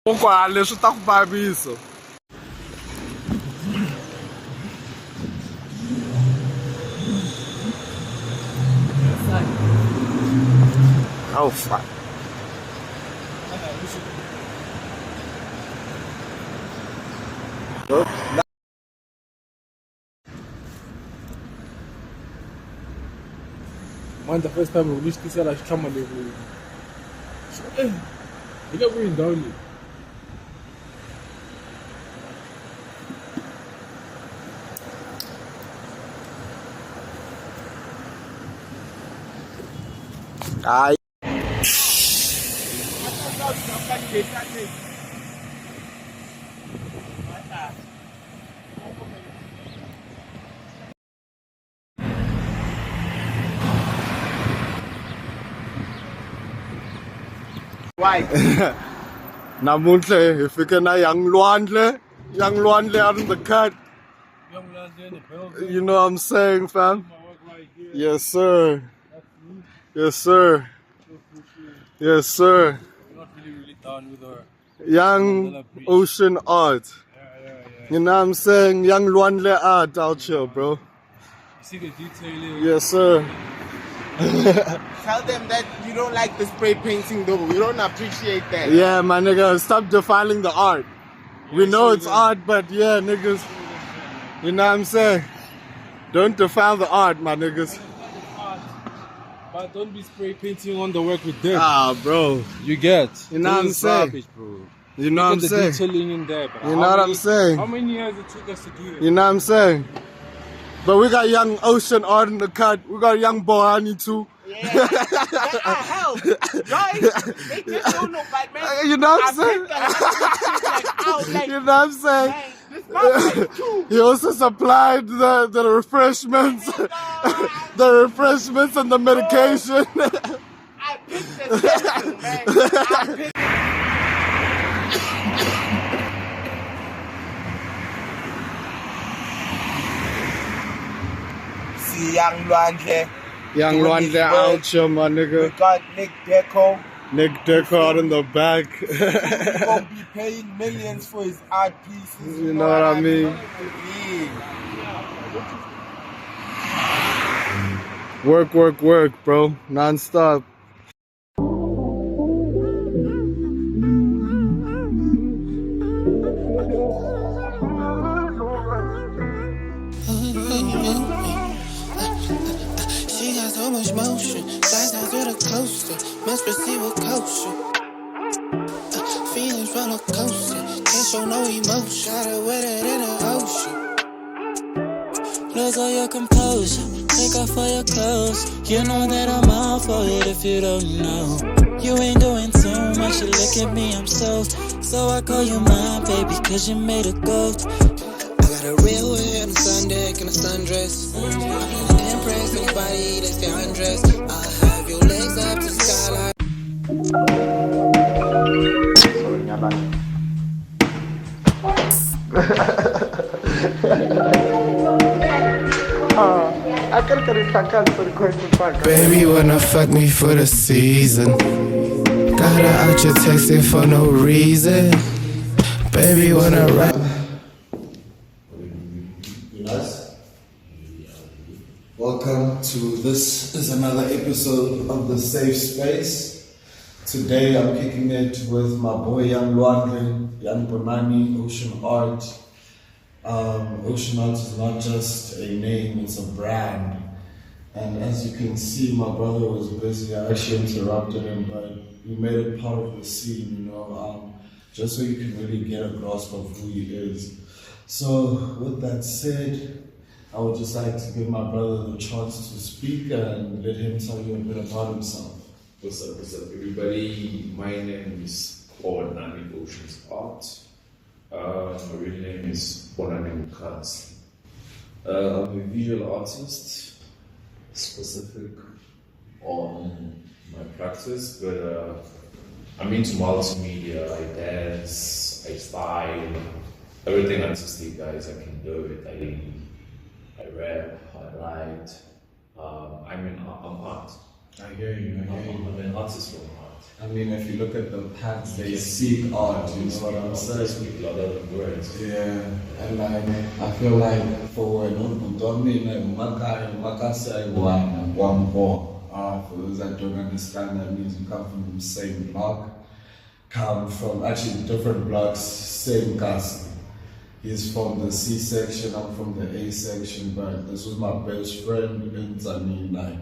Kwa leswi ta ku vavisa. Oh fuck. Man, the first time we reached this, I come on level. You got going down. Ay. Why? Namuntle, if you can young Lwandle out in the cut. You know what I'm saying, fam? Yes, sir. Yes, sir. Yes, sir. Not really down with her. Young Ocean Art. You know what I'm saying? Young Lwandle art out here, bro. You see the detailing? Yes, sir. Tell them that you don't like the spray painting though. You don't appreciate that. Yeah, my nigga, stop defiling the art. We know it's art, but yeah, niggas. You know what I'm saying? Don't defile the art, my niggas. But don't be spray painting on the work with them. Ah, bro. You get. You know what I'm saying? Garbage, bro. You know what I'm saying? The detailing in there, bro. You know what I'm saying? How many years it took us to do it? You know what I'm saying? But we got young Ocean Art in the cut. We got young Ponani too. Yeah. Hell, guys, they just don't know, but man. You know what I'm saying? You know what I'm saying? He also supplied the refreshments, the refreshments and the medication. I picked the setting, man. I picked. See young Lwandle. Young Lwandle out here, my nigga. We got Nick Deco. Nick Deco out in the back. He's gonna be paying millions for his art pieces. You know what I mean? Work, work, work, bro. Non-stop. So much motion, flies down through the coaster, must proceed with caution. Feelings roller coaster, can't show no emotion. Gotta wetter than the ocean. Lose all your composure, take off all your clothes. You know that I'm all for it if you don't know. You ain't doing too much, you look at me, I'm soaked. So I call you mine, baby, cause you made a goat. I got a real way on the sun deck and a sundress. Impressed anybody that's the undressed. I'll have your legs up to the skyline. Baby wanna fuck me for the season. Got her out your texting for no reason. Baby wanna rap. Welcome to this is another episode of The Safe Space. Today I'm kicking it with my boy Young Lwandle, Young Ponani Ocean Art. Ocean Art is not just a name, it's a brand. And as you can see, my brother was busy. I actually interrupted him, but we made it part of the scene, you know, just so you can really get a grasp of who he is. So with that said, I would just like to give my brother the chance to speak and let him tell you a bit about himself. What's up, everybody? My name is Ponani Ocean Art. My real name is Ponani Ocean. I'm a visual artist, specific on my practice, but I'm into multimedia. I dance, I style, everything artistic, guys. I can do it. I rap, I write. I'm art. I hear you. I'm an artist from art. I mean, if you look at the packs, they seek art, you know what I'm saying? Speak louder than words. Yeah, and like, I feel like for when for those that don't understand, that means you come from the same block, come from actually different blocks, same cast. He's from the C section, I'm from the A section, but this was my best friend, and I mean, like,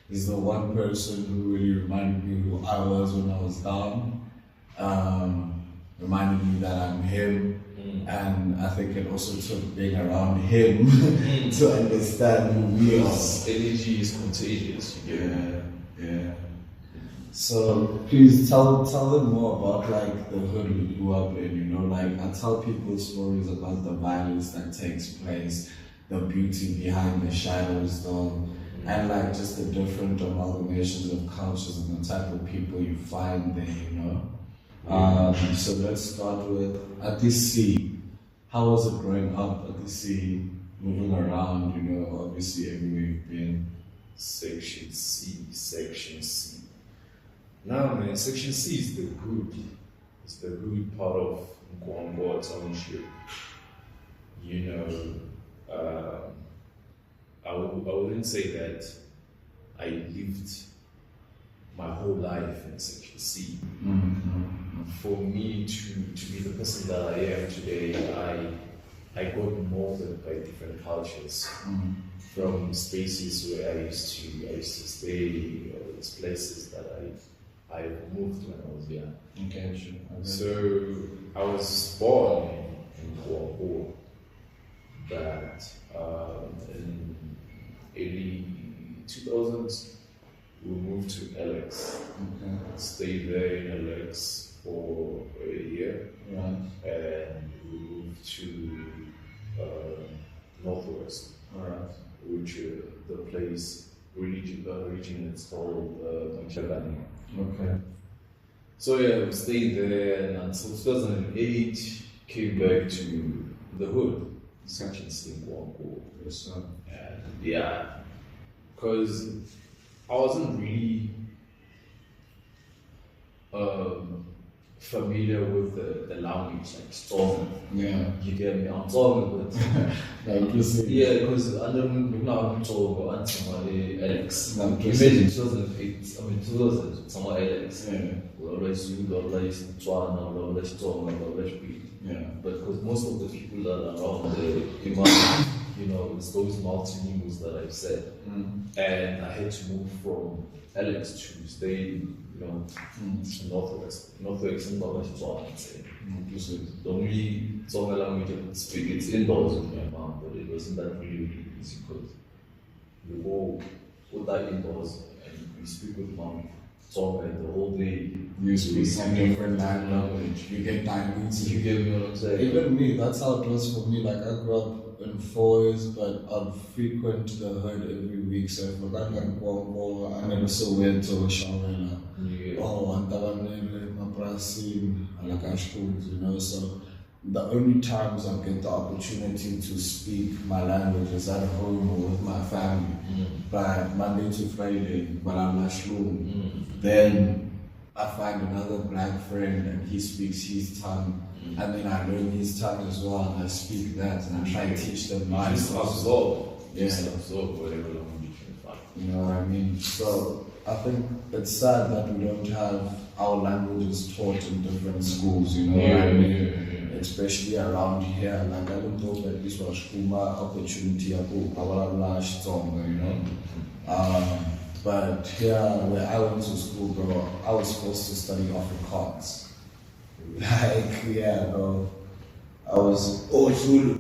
he's the one person who really reminded me who I was when I was down, reminded me that I'm him, and I think it also took being around him to understand who we are. Energy is contagious. Yeah. So please tell them more about like the hood we grew up in, you know, like I tell people stories about the violence that takes place, the beauty behind the shadows though, and like just the different amalgamations of cultures and the type of people you find there, you know. So let's start with at the sea. How was it growing up at the sea, moving around, you know, obviously everywhere you've been? Section C. Now, man, Section C is the good. It's the good part of Nkwango Township. You know, I wouldn't say that I lived my whole life in Section C. For me to be the person that I am today, I got molded by different cultures. From spaces where I used to stay, or these places that I moved when I was young. Okay, sure. So I was born in Kuala, but in early 2000s we moved to LX. Okay. Stayed there in LX for a year, Right. and we moved to Northwest. Alright. Which the place region is called Mandela. Okay. So yeah, we stayed there and until 2008 came back to the hood, Section Slinkwako. Yes, sir. And yeah, because I wasn't really familiar with the language, like Storm. Yeah. You get me? I'm talking about yeah, because I don't know I'm talking about somebody Alex. Imagine 2008, 2000, someone Alex. Yeah. We always use, we always Tswana, we always Storm, we always Beat. Yeah. But because most of the people that are around the Imam, you know, it's those multilinguals that I've said. And I had to move from Alex to stay, you know, Northwest. Northwest in Tswana, I'd say. The only Tsonga language I could speak, it's indoors with my mom, but it wasn't that really easy because we go with that indoors and we speak with mom Tsonga the whole day. You speak some different language, you get diluted. You get me what I'm saying? Even me, that's how it was for me. Like I grew up in Fours, but I'd frequent the hood every week. So if I got Kongo, I'm in Soweto, Shawela, or Antabanele, Maprasim, Alakashkut, you know. So the only times I get the opportunity to speak my language is at home or with my family. But Monday to Friday, when I'm at school, then I find another black friend and he speaks his tongue, and then I learn his tongue as well, and I speak that, and I try to teach them mine. Just absorb whatever language you can find. You know what I mean? So I think it's sad that we don't have our languages taught in different schools, you know what I mean? Especially around here. Like I don't know that this was Kuma opportunity, you know. But here, where I went to school, bro, I was supposed to study Afrikaans. Like, yeah, bro. Zulu,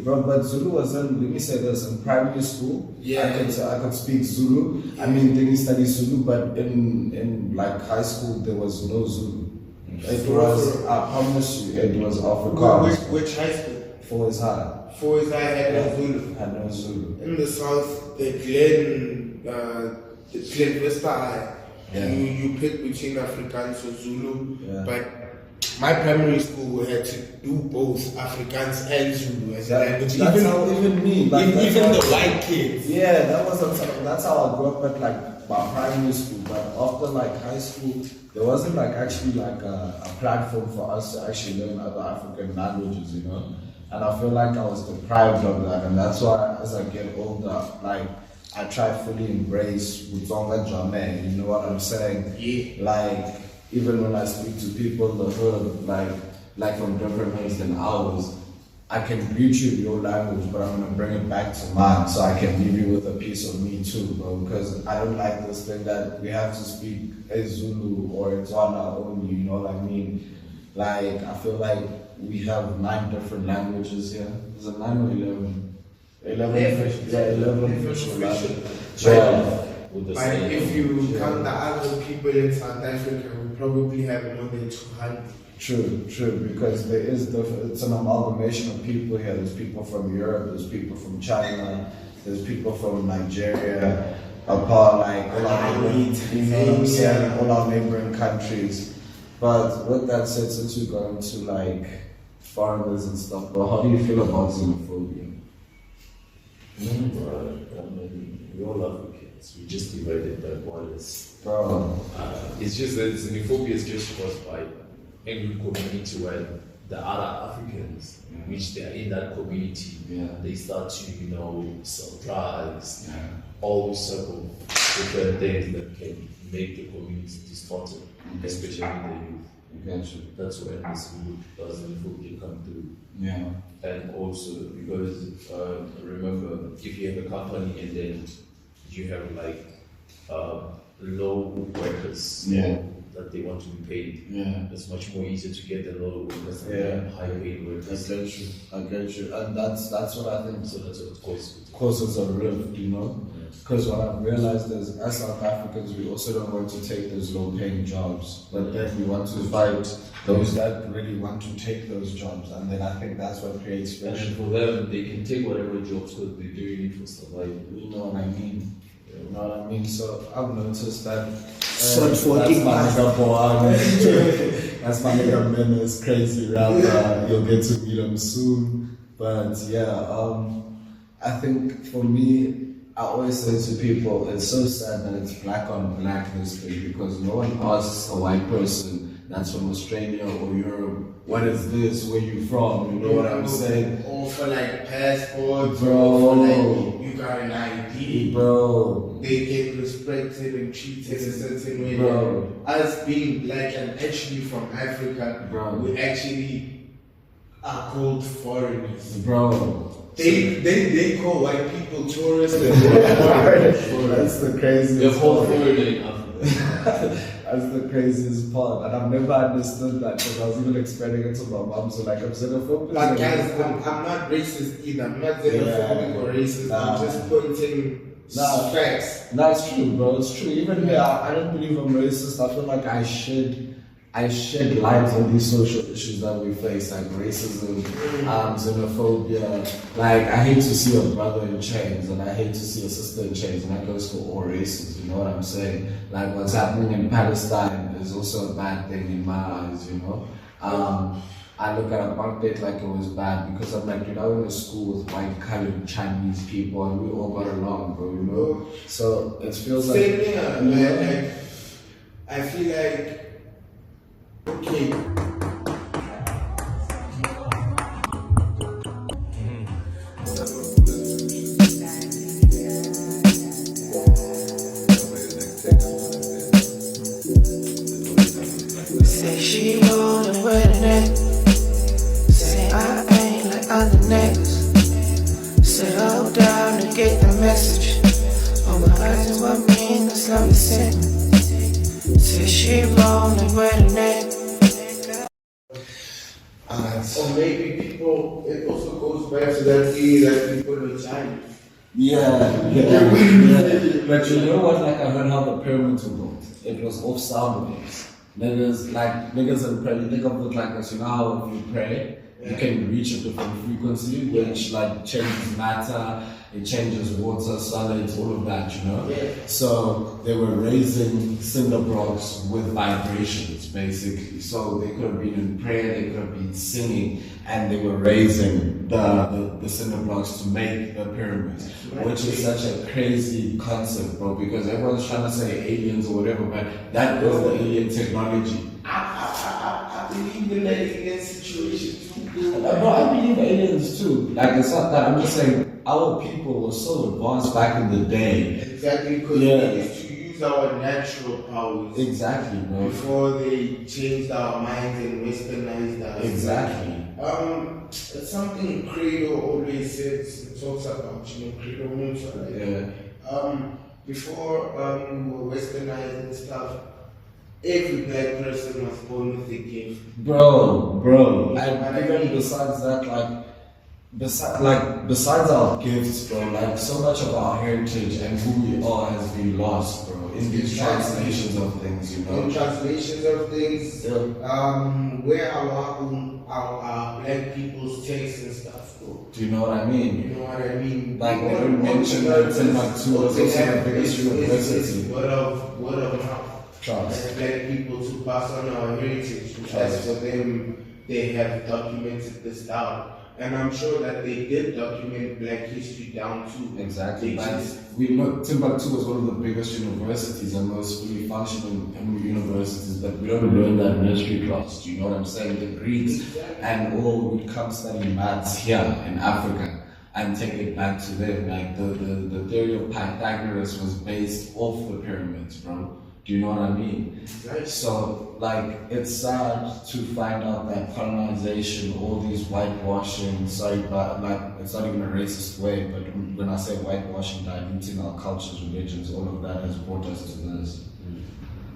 bro, but Zulu was in, let me say this, in primary school, I could speak Zulu. I mean, then you study Zulu, but in like high school, there was no Zulu. It was, I promise you, it was Afrikaans. Which high school? Fours High. Fours High had no Zulu. Had no Zulu. In the south, the Glen Vista High. You pick between Afrikaans or Zulu, but my primary school had to do both Afrikaans and Zulu as a language. Even me, like, even the white kids. Yeah, that's how I grew up. But like my primary school, but after like high school, there wasn't like actually like a platform for us to actually learn other African languages, you know. And I feel like I was deprived of that, and that's why as I get older, like I try to fully embrace Utsonga Jame, you know what I'm saying? Yeah. Like even when I speak to people in the hood, like from different hoods than ours, I can greet you in your language, but I'm gonna bring it back to mine so I can leave you with a piece of me too, bro. Because I don't like this thing that we have to speak a Zulu or a Tswana only, you know what I mean? Like I feel like we have 9 different languages here. Is it 9 or 11? 11 official languages. But if you count the other people in South Africa, we probably have more than 200. True, because there is it's an amalgamation of people here. There's people from Europe, there's people from China, there's people from Nigeria, apart like all our neighboring, you know what I'm saying, all our neighboring countries. But with that said, since we got into like foreigners and stuff, but how do you feel about xenophobia? We all Africans. We just divided by borders. Bro, It's just that xenophobia is just caused by any community where the other Africans, which they are in that community, they start to, sell drugs, all sorts of different things that can make the community distorted, especially the youth. That's when this xenophobia come through. Yeah. And also because remember, if you have a company and then you have like low workers that they want to be paid, it's much more easier to get the low workers than high paid workers. I get you. And that's what I think. So that's what causes a rift, you know? Because what I've realized is, as South Africans, we also don't want to take those low-paying jobs, but then we want to fight those that really want to take those jobs, and then I think that's what creates friction. And for them, they can take whatever jobs because they're doing it for survival. You know what I mean? You know what I mean? So I've noticed that. That's my nigga Ponani. That's my nigga Menace, crazy rapper. You'll get to meet him soon. But yeah, I think for me, I always say to people, it's so sad that it's black on black this thing, because no one asks a white person that's from Australia or Europe, what is this, where you from, you know what I'm saying? Or for like passports, bro, or for like you got an ID, bro. They get respected and treated a certain way. Bro. Us being black and actually from Africa, bro, we actually are called foreigners. Bro. They call white people tourists. That's the craziest. They're called foreigner in Africa. That's the craziest part, and I've never understood that because I was even explaining it to my mom. So like, I'm xenophobic. But guys, I'm not racist either. I'm not xenophobic or racist. I'm just pointing facts. That's true, bro. It's true. Even me, I don't believe I'm racist. I feel like I shed light on these social issues that we face, like racism, xenophobia. Like, I hate to see a brother in chains, and I hate to see a sister in chains, and that goes for all races, you know what I'm saying? Like, what's happening in Palestine is also a bad thing in my eyes, you know? I look at apartheid like it was bad, because I'm like, I went to school with white, colored, Chinese people, and we all got along, bro, you know? So, it feels like... Same thing, I feel like, okay. Say she rollin' with an ex. Say I ain't like other niggas. Say hold down to get the message. Oh my eyes, what mean that's love is sick. Say she rollin' with an ex. Or maybe people, it also goes back to that thing that people are Chinese. Yeah. But you know what, like I heard how the pyramids were built. It was off sound waves. Niggas in prayer, you think of it like this, you know how if you pray, you can reach a different frequency, which like changes matter, it changes water, solids, all of that, you know? Yeah. So they were raising cinder blocks with vibrations, basically. So they could have been in prayer, they could have been singing, and they were raising the cinder blocks to make the pyramids, which is such a crazy concept, bro, because everyone's trying to say aliens or whatever, but that was the alien technology. I believe in the alien situation too. Bro, I believe aliens too. Like, it's not that. I'm just saying, our people were so advanced back in the day. Exactly, because we used to use our natural powers. Exactly, bro. Before they changed our minds and westernized us. Exactly. It's something Credo always says, it talks about, Credo means, right? Yeah. Before we were westernized and stuff, every black person was born with a gift. Bro. And even besides that, besides our gifts, bro, like so much of our heritage and who we are has been lost, bro, in these translations of things, you know. In translations of things, where our black people's takes and stuff, bro. Do you know what I mean? You know what I mean? Like they don't mention that Timbuktu was also the biggest university. Word of mouth. Trust. As black people to pass on our heritage. As for them, they have documented this down. And I'm sure that they did document black history down too. Exactly. But we know Timbuktu was one of the biggest universities and most fully functioning universities, but we don't learn that in history class. Do you know what I'm saying? The Greeks and all would come study maths here in Africa and take it back to them. Like the theory of Pythagoras was based off the pyramids, bro. Do you know what I mean? Right. So, like, it's sad to find out that colonization, all these whitewashing, but like, it's not even a racist way, but when I say whitewashing, diluting our cultures, religions, all of that has brought us to this.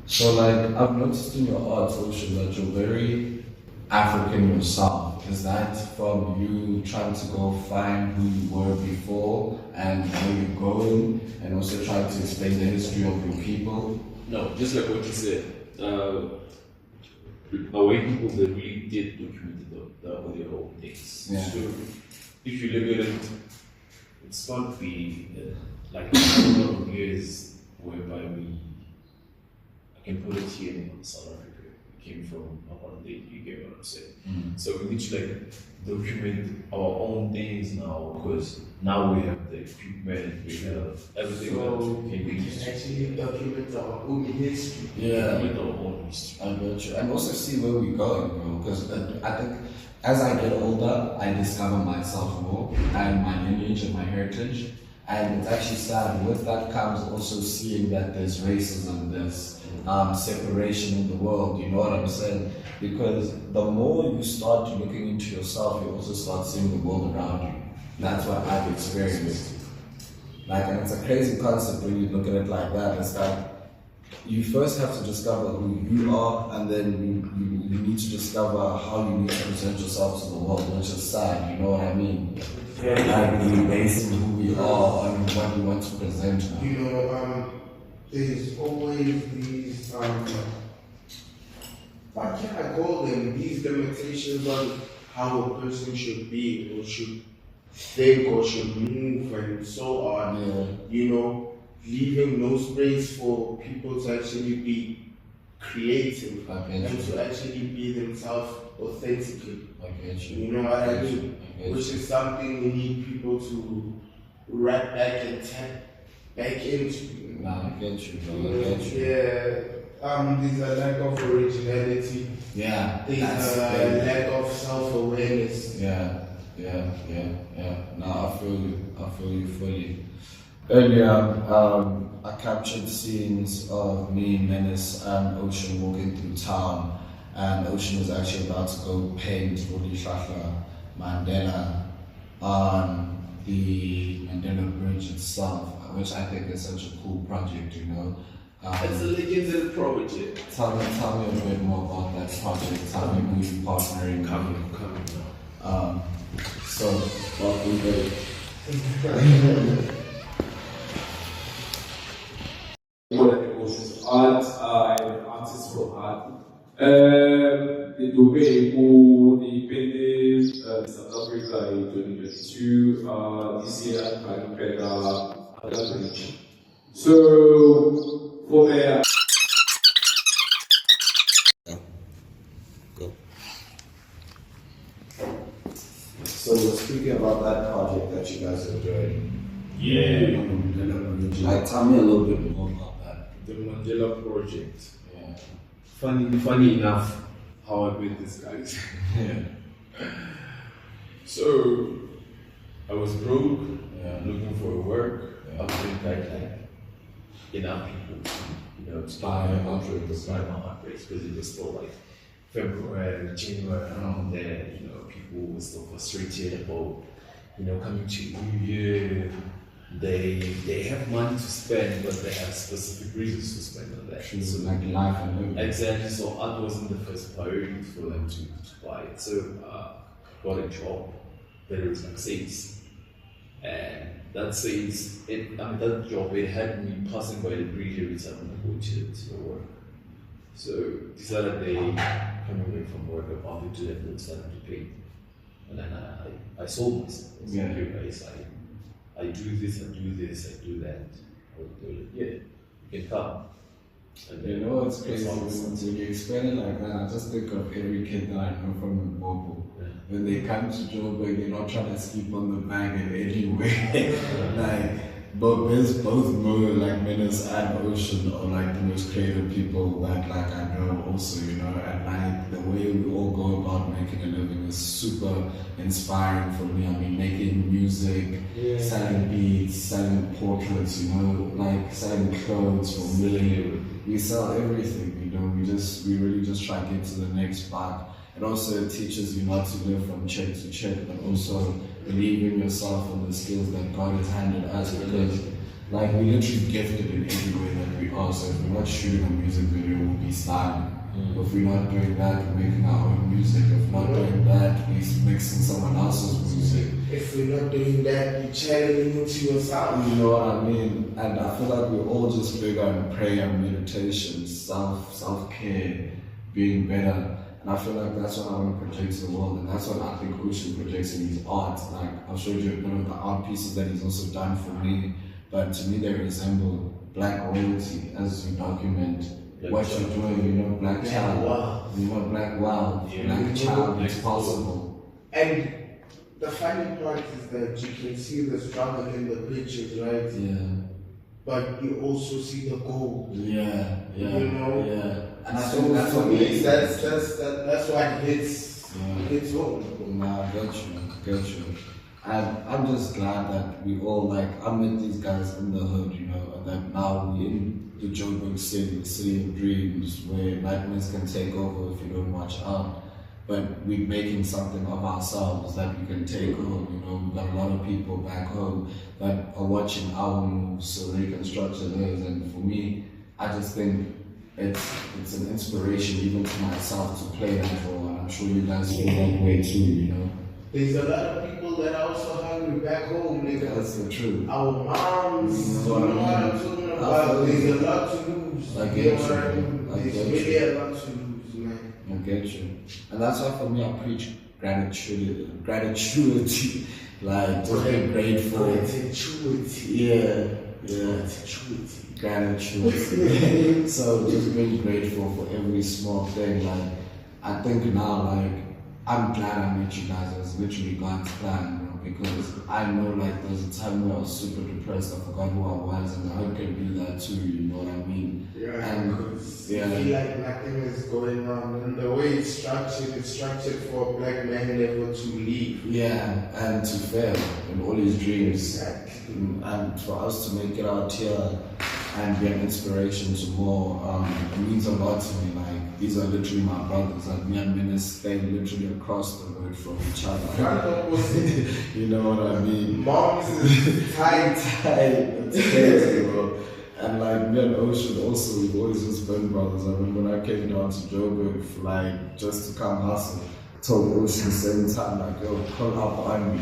So, like, I've noticed in your art, Ocean, that you're very African yourself. Is that from you trying to go find who you were before and where you're going, and also trying to explain the history of your people? No, just like what you said, white people that really did document their own things. Yeah. So if you look at it, it's not be like a number of years whereby I can put it here in South Africa. We came from a holiday, you get what I'm saying? Mm. So we need to like document our own things now, because now we have the equipment, we have everything So that can be we used. can actually document our own history. Yeah. Document our own history. I got you. And also see where we're going, bro. Because I think as I get older, I discover myself more and my lineage and my heritage. And it's actually sad. With that comes also seeing that there's racism, there's separation in the world. You know what I'm saying? Because the more you start looking into yourself, you also start seeing the world around you. That's what I've experienced. Like, and it's a crazy concept when you look at it like that. It's like you first have to discover who you are, and then you need to discover how you need to present yourself to the world, which is sad. You know what I mean? Like we're basing who we are on what we want to present now. You know, there's always these, what can I call them? These limitations on how a person should be or should think or should move and so on. Yeah. You know, leaving no space for people to actually be creative and to actually be themselves authentically. I get you. You know what I mean? I get Which you. is something we need people to wrap back and tap back into. Nah, I get you, bro. I get you. Yeah, there's a lack of originality. Yeah, There's that's a lack of self-awareness. Yeah. No, I feel you fully. Earlier, I captured scenes of me, Menace, and Ocean walking through town, and Ocean was actually about to go paint Mandela on the Mandela Bridge itself, which I think is such a cool project, you know. It's a legendary project. Tell me a bit more about that project. Tell me who you partnering Coming now. So, what we did. Art, I'm artist from art. The domain who depended South Africa in 2022. This year, I prepared Mandela Bridge. So, for me, So we're speaking about that project that you guys are doing. yeah, Like, tell me a little bit more about that. the Mandela Project. Yeah. Funny enough, how I met these guys. So, I was broke, looking for work. I couldn't like enough people, to buy my heart race because it was still like February, January, around there. People were still frustrated about, coming to New Year. They have money to spend, but they have specific reasons to spend on that. So like life and living. Exactly. So art wasn't the first priority for them to buy it. So got a job that it was like sales, and that sales, that job, it had me passing by the bridge every time I go to work. So decided they coming away from work, I bumped into them and started to pay. And then I sold myself. I said, "Here guys, I do this, I do this, I do that." They're like, "Yeah, you can come." And You know what's crazy? When you explain it like that, I just think of every kid that I know from the Bobo. When they come to Joburg, they're not trying to sleep on the bag in any way. Both Mo, like Menace and Ocean, are like the most creative people that like I know also, and like the way we all go about making a living is super inspiring for me. I mean, making music, selling beats, selling portraits, like selling clothes for me. We sell everything, we really just try to get to the next part. It also teaches you not to live from check to check, but also believe in yourself and the skills that God has handed us, because like we literally gifted in every way that we are. So if we're not shooting a music video, we'll be styling. If we're not doing that, we're making our own music. If we're not doing that, we're mixing someone else's music. If we're not doing that, you're channeling into yourself. You know what I mean? And I feel like we're all just big on prayer, meditation, self-care, being better. And I feel like that's what I want to project to the world, and that's what I think Ocean projects in his art. Like, I'll show you one of the art pieces that he's also done for me, but to me they resemble Black royalty as you document what you're doing, Black child, Black wild, Black child, it's possible. And the funny part is that you can see the struggle in the pictures, right? Yeah. But you also see the goal. Yeah. And I So think that's what makes that's what hits home. Nah, I got you. I'm just glad that we all I met these guys in the hood, and that now we're in the Joburg city of dreams, where nightmares can take over if you don't watch out. But we're making something of ourselves that we can take home. We've got a lot of people back home that are watching our moves so they can structure theirs. And for me, I just think it's an inspiration even to myself to play that role, and I'm sure you guys feel that way too, There's a lot of people that are also hungry back home, nigga. That's the truth. Our moms, you know what I'm talking about? There's a lot to lose. I get you. There's really a lot to lose, man. I get you. And that's why for me I preach gratitude, like just being grateful. Gratitude. Gratitude. So just being grateful for every small thing. Like I think now, I'm glad I met you guys. It was literally God's plan, because I know there was a time where I was super depressed. I forgot who I was, and I hope can be that too. You know what I mean? Because I feel like nothing is going on, and the way it's structured for a black man never to leave. Yeah, and to fail in all his dreams. Exactly. And for us to make it out here and be an inspiration to more, it means a lot to me. These are literally my brothers. Me and Menace stay literally across the road from each other. You know what I mean? Moms is tight. It's crazy, bro. And me and Ocean also, we've always just been brothers. I remember when I came down to Joburg, just to come hustle. Told Ocean same time, yo, pull up on me,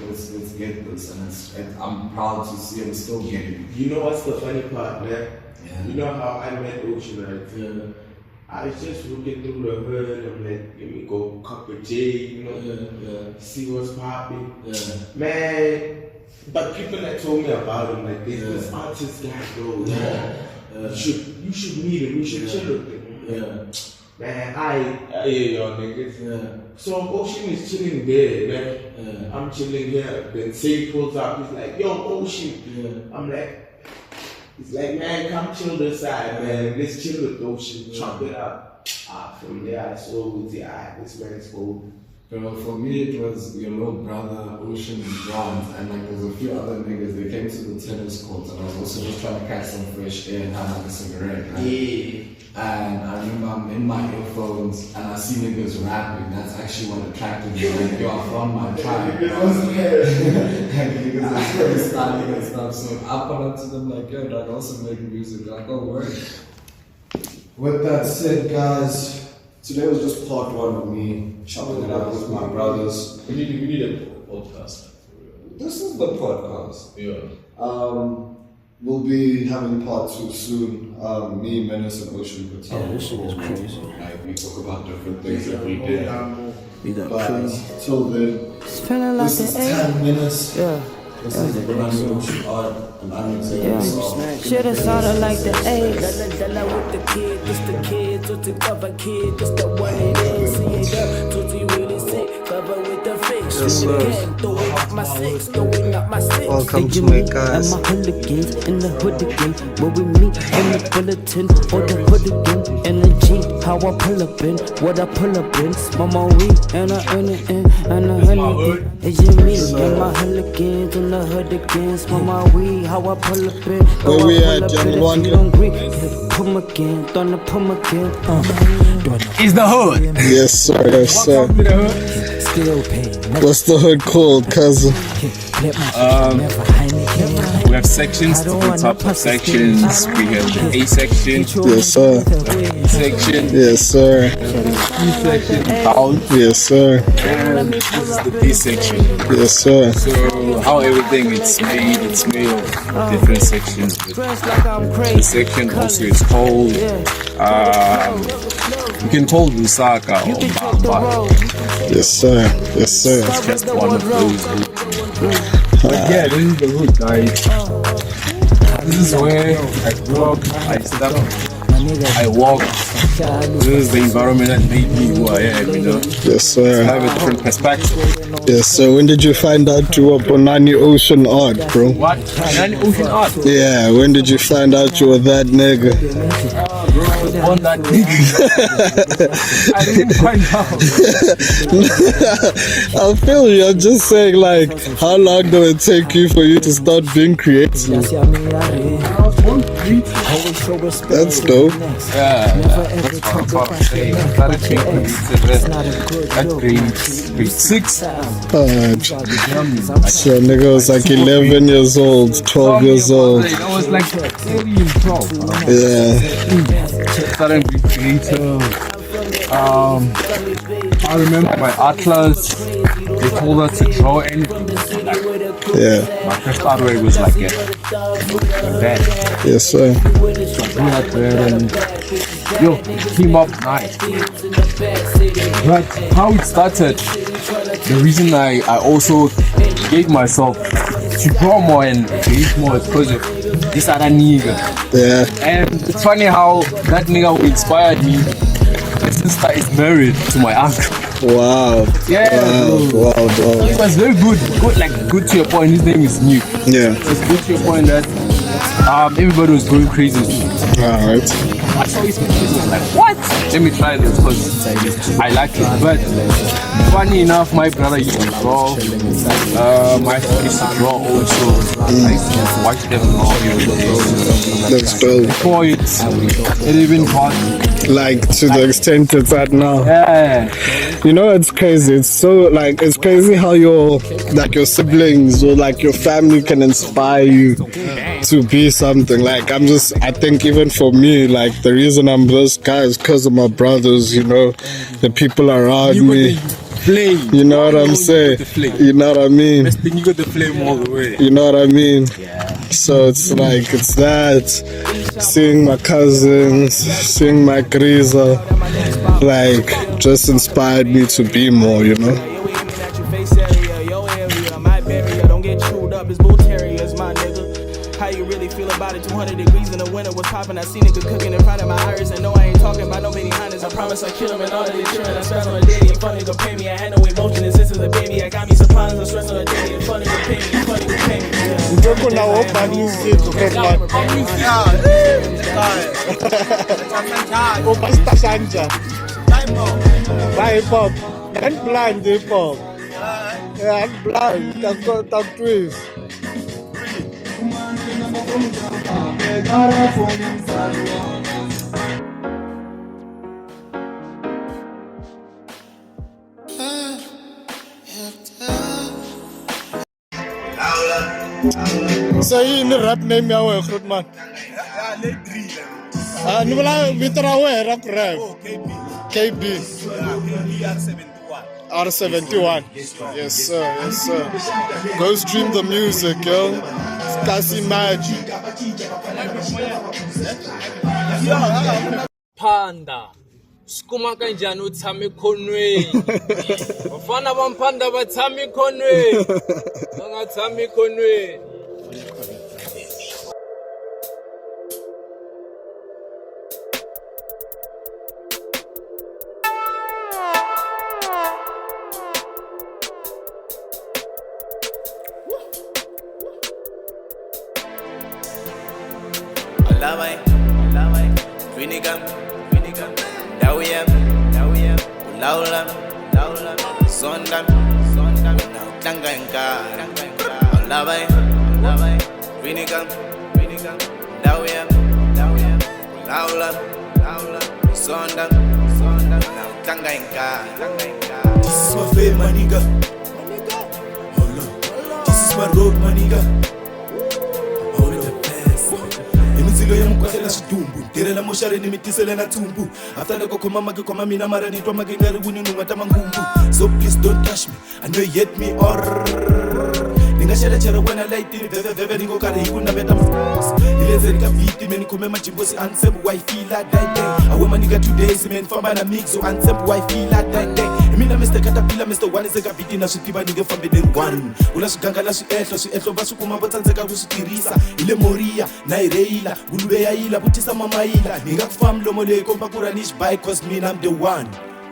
let's get this. And I'm proud to see him still getting it. You know what's the funny part, man? Yeah. You know how I met Ocean, right? Yeah. I was just looking through the hood. I'm like, let me go cop a J, you know, see what's popping. Man, but people that told me about him, like, this artist guy, bro. You should meet him, you should chill with him. Man, I hear y'all niggas. So Ocean is chilling there, man. I'm chilling here. Then Say pulls up, he's like, yo, Ocean. I'm like, he's like, man, come chill this side, man. Let's chill with Ocean, chop it up. From there I saw, this man is cool. But for me, it was your little brother, Ocean and John, and like there's a few other niggas. They came to the tennis court, and I was also just trying to catch some fresh air and have like a cigarette. Right? Yeah. And I remember I'm in my earphones, and I see niggas rapping. That's actually what attracted me. Like, yo, I found my tribe. Niggas are freestyling and stuff. So I put up to them like, yo, I also make music. Like, oh, word. With that said, guys, today was just part one of me chopping it up with my brothers. We need a podcast. This is the podcast. Yeah. We'll be having part two soon. Me, Menace, and Ocean could talk. This shit is crazy. Like, we talk about different things every day. But till then, It's feeling like this is the 10 minutes. Yeah. This is the Ponani Ocean Art, and I'm Xenophobia. Should've sounded like the A. Dala with the kid, this the kid, to cover kid, this the one it is. See it up, Tootsie really sick, cover with the fix. Yes, sir. Throwing up my six, throwing up my six. Welcome to my guys. And my hooligans in the hood again. Where we meet in the bulletin or the hood again. Energy, how I pull up in, what I pull up in. Mama we and I earn it in, and I earn it in. It's just me and my hooligans in the hood again. Mama we, how I pull up in. Where we at, young one? Pum again, don't pum again. It's the hood. Yes, sir. Yes, sir. Still paying. What's the hood called, cousin? We have sections, different types of sections. We have the A section, Yes, sir. B section, Yes, sir. C section, down, Yes, sir. and this is the D section. Yes, sir. So how everything it's made of different sections. But the section also is called, you can call Lusaka or Baba. Yes, sir. Yes, sir. It's just one of those. But yeah, this is the hood, guys. This is where I grew up, I slept, I walked. This is the environment that made me who I am, you know. Yes, I sir. have a different perspective. Yes, sir. When did you find out you were Ponani Ocean Art, bro? What? Ponani Ocean Art? Yeah, when did you find out you were that nigga? Bro, I was on that nigga. I didn't find out. I feel you. I'm just saying, like, how long did it take you for you to start being creative? That's dope. Yeah, that's what I'm about to say. I started being creative at grade 6. So nigga was like 11 years old, 12 years old. I was like 30 and 12. Yeah. Started being creative. I remember my art class, they told us to draw anything. Yeah. My first artwork was like that. Yes, sir. So I drew out there and it came up nice. But how it started, the reason I also gave myself to draw more and create more is because of this other nigga. Yeah. And it's funny how that nigga who inspired me, my sister is married to my uncle. Wow. Yeah. Wow. He was very good. Good to your point. His name is New. Yeah. It was good to your point that everybody was going crazy. Alright. I saw his pictures. I was like, what? Let me try this because I like it. But funny enough, my brother used to draw. My sister used to draw also. I used to watch them draw every day. That's dope. Before it even caught. Like to the extent it's at now. Yeah. You know, it's crazy. It's so like it's crazy how your siblings or like your family can inspire you to be something. Like I think even for me, like the reason I'm this guy is because of my brothers. You know, the people around me. Flame. You know what I'm saying? You know what I mean? You got the flame all the way. You know what I mean? So it's like, it's that, seeing my cousins, seeing my RZA, like, just inspired me to be more, you know. Yo, aiming at your face area, your area, my barrier. Don't get chewed up, it's bull terriers, my nigga. How you really feel about it? 200 degrees in the winter was popping. I see niggas cooking in front of my iris. And no, I ain't talking about no many honest. I promise I kill him and all of this children. I stress on a daily. And funny to pay me. I had no emotion and since as a baby. I got me surprised. I stress on a daily. And funny to pay me. Funny to pay me. Ndoko na opa music Redman. Opa stasanja. By hip hop. And blind hip hop. Yeah, I'm blind. That twist. So in the rap name ya we Grootman. Nubala bitra we rap. KB. R71. Yes sir, yes sir. Go stream the music, yo. Kasi magic. Panda. Skuma kanjani utshame khonweni. Bafana bampanda batshame khonweni. Bangatshame khonweni. Winigam, Dawiyam, Laulam, Sondam, Tanganka, Labai, Winigam, Dawiyam, Laulam, Sondam, Tanganka. This is my fame, my nigga. Hold on. This is my road, my nigga. Hold the best. Emizilo ya mkwatela shitumbu. Terela moshare ni mitisele na tumbu. After the koko mama ke koma mina mara ni toma ke ngaribu ni nungata mangumbu. So please don't touch me. I know you hate me or Ninga shele chere when I light in veve ningo kare hiku na beta mas. Ileze nika viti meni kume majimbosi ansem wifi la die day. Awe maniga 2 days men famba na mix so ansem wifi la die day. Mina Mr. Caterpillar Mr. One is a viti na shitiba ninge fambe den one. Ula shiganga la shi basu kuma botanzeka kusitirisa. Ile moria na ireila gulube ya ila butisa mama ila. Ninga kufam lomo le kompa kuranish by cause me I'm the one.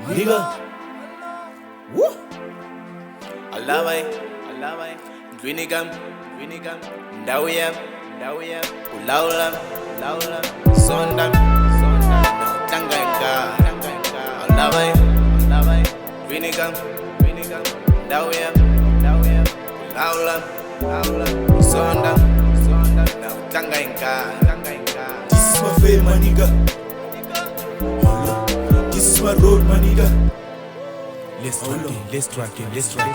Nigga. Woo. Alawai, Winigam, Dawiyam, Ulaulam, Sondam, Tanganka, Alawai, Winigam, Dawiyam, Ulaulam, Sondam, Tanganka. This is my fame, my nigga. This is my road, my nigga. Let's track it.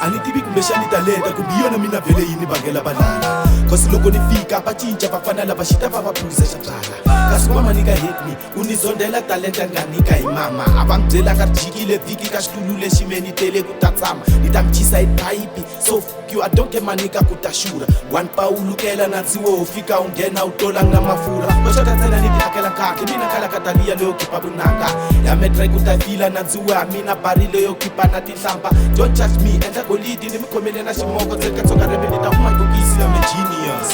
Anitibi kumeshani taleta kubiona mina vele yini bagela balala. Cause loko nifika bachinja bafana la bashita babaphulisa shaqala. Kasi mama nigga hate me unizondela talenta nganika imama. Abangcela kajikile viki kashlulule shimeni tele kutatsama. Nitamchisa ipipe so fuck you I don't get my nigga kutashura. One paulukela natsiwo ufika ungena utola ngamafura. Bashaka tsela niti akela kake mina kala katalia leo kipabunanga. Ya metrai kutafila natsiwa mina barile yo kipana tihlamba. Don't judge me enda golidi nimikhomele na shimoko tseka tsoka rebele ta uma kokisi I'm a genius.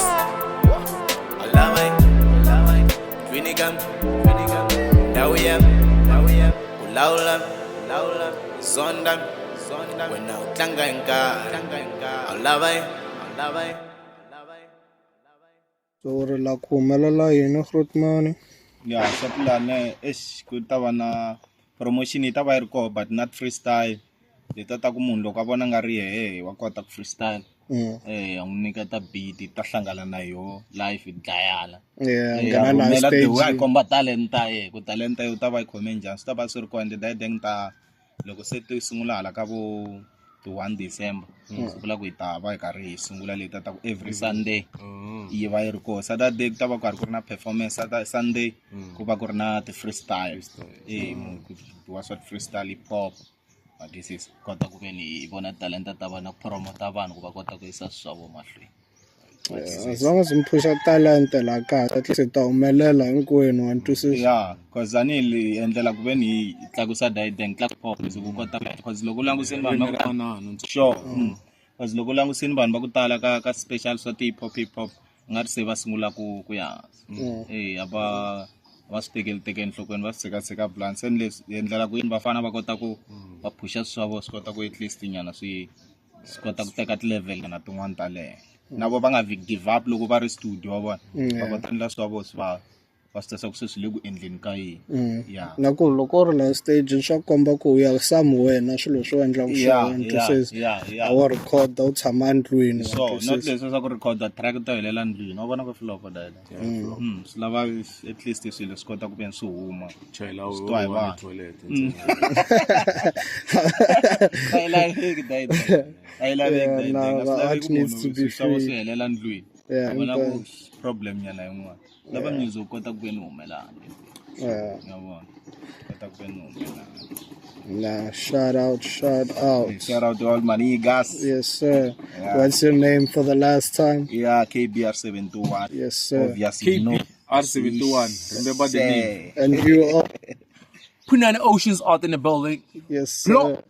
Alawai, Winigam, Dawiyam, Ulaulam, Sondam, when now Tanganka, Alawai. So re la kumelela yini Grootman? Yeah, sa plan is kutava na promotion itava yi ri koho but not freestyle. Leta ta ku munhu loko a vona nga ri hehe wa kota ku freestyle. A n'wi nyika ta beat ta hlangana na yo live yi dlayana. Nghena na stage. Wa komba talenta ku talenta yo ta va yi khome njhani. Swi ta va swi ri kona deng ta loko se ti sungula hala ka vo 1 December. Swi vula ku hi ta va hi karhi hi sungula leta ta ku every Sunday yi va yi ri koho. Saturday ku ta va ku ri na performance. Sunday ku va ku ri na ti freestyle. Ku wa swa freestyle hip hop. But this is kota ku veni bona talenta ta vana promote vanhu ku va kota ku isa swa vo mahlweni. As long as mpusha talent la kahle at least ta humelela hinkwenu and twisisa. Yeah, because anili endlela ku ve ni tlakusa diet tlaku pop so ku kota because loko languseni vanhu sure because loko languseni vanhu va ku tala ka special swa hip hop nga ri se va sungula ku ya aba va stekeli tekeni enhlokweni va seka plans and leswi endlela ku yini vafana va kota ku va pusha swa vo swi kota ku at least nyana swi kota ku teka ti-level na tin'wana ta le navo va nga give up loko va ri studio wa vona va kota endla swa vo swi va swi ku swi le ku endleni ka yini na ku loko ri la stage swa komba ku ya somewhere na swilo swo endla ku a wa record u tshama ndlwini so not leswi swa ku record track to helela ndlwini wa vona ku flop dad swi lava at least swilo swi kota ku ve swi huma chayela swi twa hi vanhu toilet I love it. Art needs to be free. Swi helela ndlwini vona ku problem nyana yin'wana lava music kota ku ve ni humelana yabona kota ku ve ni humelana. Shout out. Shout out to all my niggas. Yes, sir. What's your name for the last time? Yeah, KBR721. Yes, sir. Obviously, KBR721. Remember the name. And you are Ponani Ocean Art in the building. Yes, sir.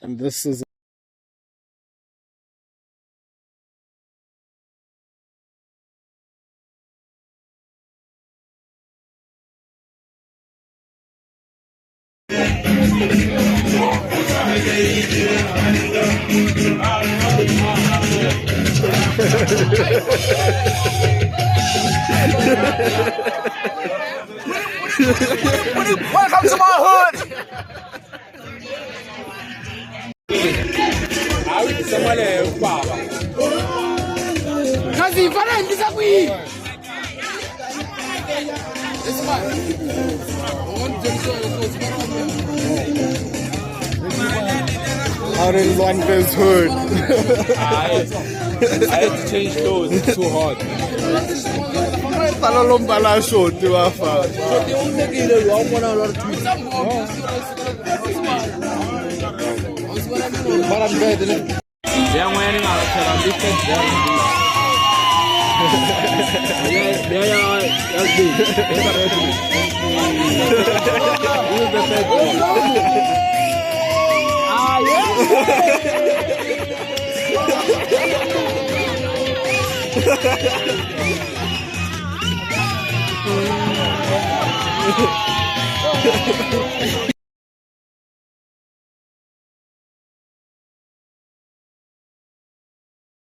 And this is Welcome to my hood. Kazi fana ndisa kui. out in London's hood. I had to change clothes, it's too hot.